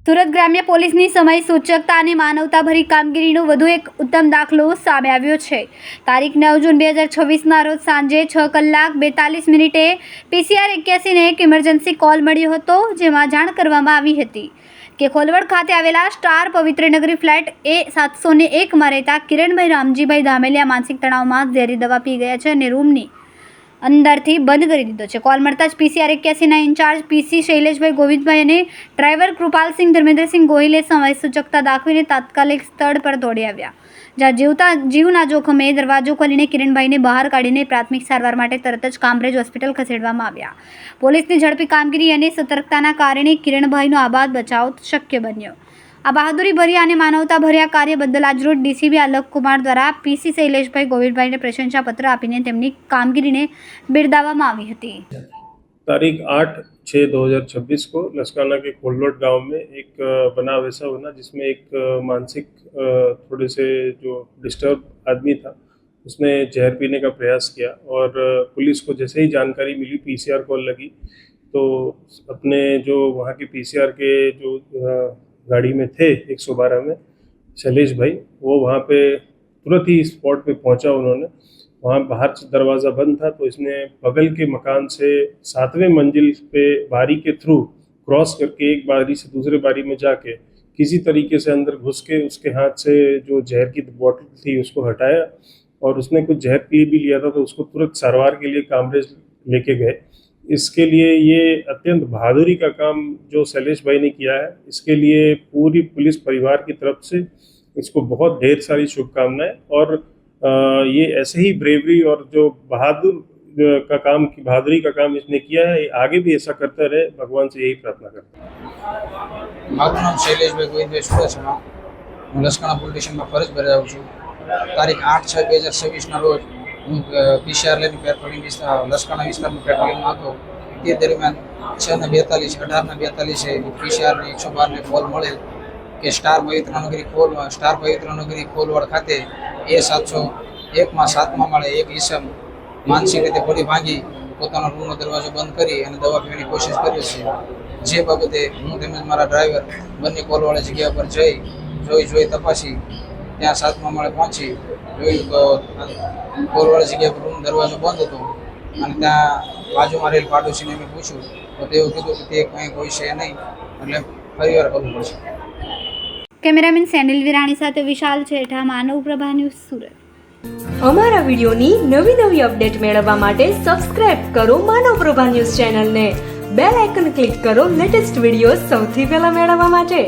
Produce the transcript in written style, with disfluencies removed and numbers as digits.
સુરત ગ્રામ્ય પોલીસની સમય સૂચકતા અને માનવતાભરી કામગીરીનો વધુ એક ઉત્તમ દાખલો સામે આવ્યો છે। તારીખ 9 જૂન 2026ના રોજ સાંજે 6:42 PCR 81ને એક ઇમરજન્સી કોલ મળ્યો હતો, જેમાં જાણ કરવામાં આવી હતી કે ખોલવડ ખાતે આવેલા સ્ટાર પવિત્રનગરી ફ્લેટ A701માં રહેતા કિરણભાઈ રામજીભાઈ ધામેલિયા માનસિક તણાવમાં ઝેરી દવા પી ગયા છે અને રૂમની અંદરથી બંધ કરી દીધો છે। કોલ મળતા જ PCR 81ના ઇન્ચાર્જ PC શૈલેષભાઈ ગોવિંદભાઈ અને ડ્રાઈવર કૃપાલસિંહ ધર્મેન્દ્રસિંહ ગોહિલે સમય સૂચકતા દાખવીને તાત્કાલિક સ્થળ પર દોડી આવ્યા, જ્યાં જીવના જોખમે દરવાજો ખોલીને કિરણભાઈને બહાર કાઢીને પ્રાથમિક સારવાર માટે તરત જ કામરેજ હોસ્પિટલ ખસેડવામાં આવ્યા। પોલીસની ઝડપી કામગીરી અને સતર્કતાના કારણે કિરણભાઈનો આબાદ બચાવ શક્ય બન્યો। આ બહાદુરી ભર્યા અને માનવતા ભર્યા કાર્ય બદલ આજરોજ ડીસીપી આલોકકુમાર દ્વારા PC શૈલેષભાઈ ગોવિંદભાઈને પ્રશંસાપત્ર આપીને તેમની કામગીરીને બિરદાવવામાં આવી હતી। तारीख 8/6/2026 को लसकाना के खोलवट गांव में एक बनाव ऐसा बना जिसमें एक मानसिक थोड़े से जो डिस्टर्ब आदमी था, उसने जहर पीने का प्रयास किया और पुलिस को जैसे ही जानकारी मिली PCR कॉल लगी तो अपने जो वहाँ के PCR के जो गाड़ी में थे 112 में शैलेश भाई, वो वहाँ पे तुरंत ही स्पॉट पे पहुँचा। उन्होंने वहाँ बाहर दरवाज़ा बंद था तो इसने बगल के मकान से 7वें मंजिल पे बारी के थ्रू क्रॉस करके एक बारी से दूसरे बारी में जाके किसी तरीके से अंदर घुस के उसके हाथ से जो जहर की बोतल थी उसको हटाया और उसने कुछ जहर पी भी लिया था तो उसको तुरंत सारवार के लिए कामरेज लेके गए। इसके लिए ये अत्यंत बहादुरी का काम जो शैलेश भाई ने किया है, इसके लिए पूरी पुलिस परिवार की तरफ से इसको बहुत ढेर सारी शुभकामनाएं और ये ऐसे ही ब्रेवरी और जो बहादुरी का काम इसने किया है, आगे भी ऐसा करता रहे, भगवान से यही प्रार्थना करते हैं। મારું નામ શૈલેષભાઈ ગોવિંદભાઈ સુરેશમાં, હું લસકાણા પોલીસ સ્ટેશનમાં ફરજ બજાવું છું। તારીખ 8/6/2026ના રોજ હું PCR લઈને પેટ્રોલિંગ લસકાણા વિસ્તારમાં પેટ્રોલિંગમાં હતો। તે દરમિયાન 6:42 PCRની 112ને કોલ મળેલ કે સ્ટાર પવિત્રનગરી ખોલવડ ખાતે A701માં 7મા માળે એક ઈસમ માનસિક રીતે પડી ભાંગી પોતાનો રૂમનો દરવાજો બંધ કરી અને દવા પીવાની કોશિશ કરી છે। જે બાબતે હું તેમજ મારા ડ્રાઈવર બંને કોલવાળી જગ્યા પર જોઈ તપાસી ત્યાં 7મા માળે પહોંચી જોયું તો કોલવાળી જગ્યા પર રૂમનો દરવાજો બંધ હતો અને ત્યાં બાજુમાં રહેલ પાડોશીને મેં પૂછ્યું તો તેઓ કીધું કે તે કંઈ કોઈ છે નહીં, એટલે ફરીવાર કરવું પડશે। કેમેરામેન સેનિલ વિરાણી સાથે વિશાલ છેઠા, માનવ પ્રભા ન્યૂઝ, સુરત। અમારા વિડિયોની નવી અપડેટ મેળવવા માટે સબસ્ક્રાઇબ કરો માનવ પ્રભા ન્યૂઝ ચેનલને, બેલ આઇકન ક્લિક કરો લેટેસ્ટ વિડિયો સૌથી પહેલા મેળવવા માટે।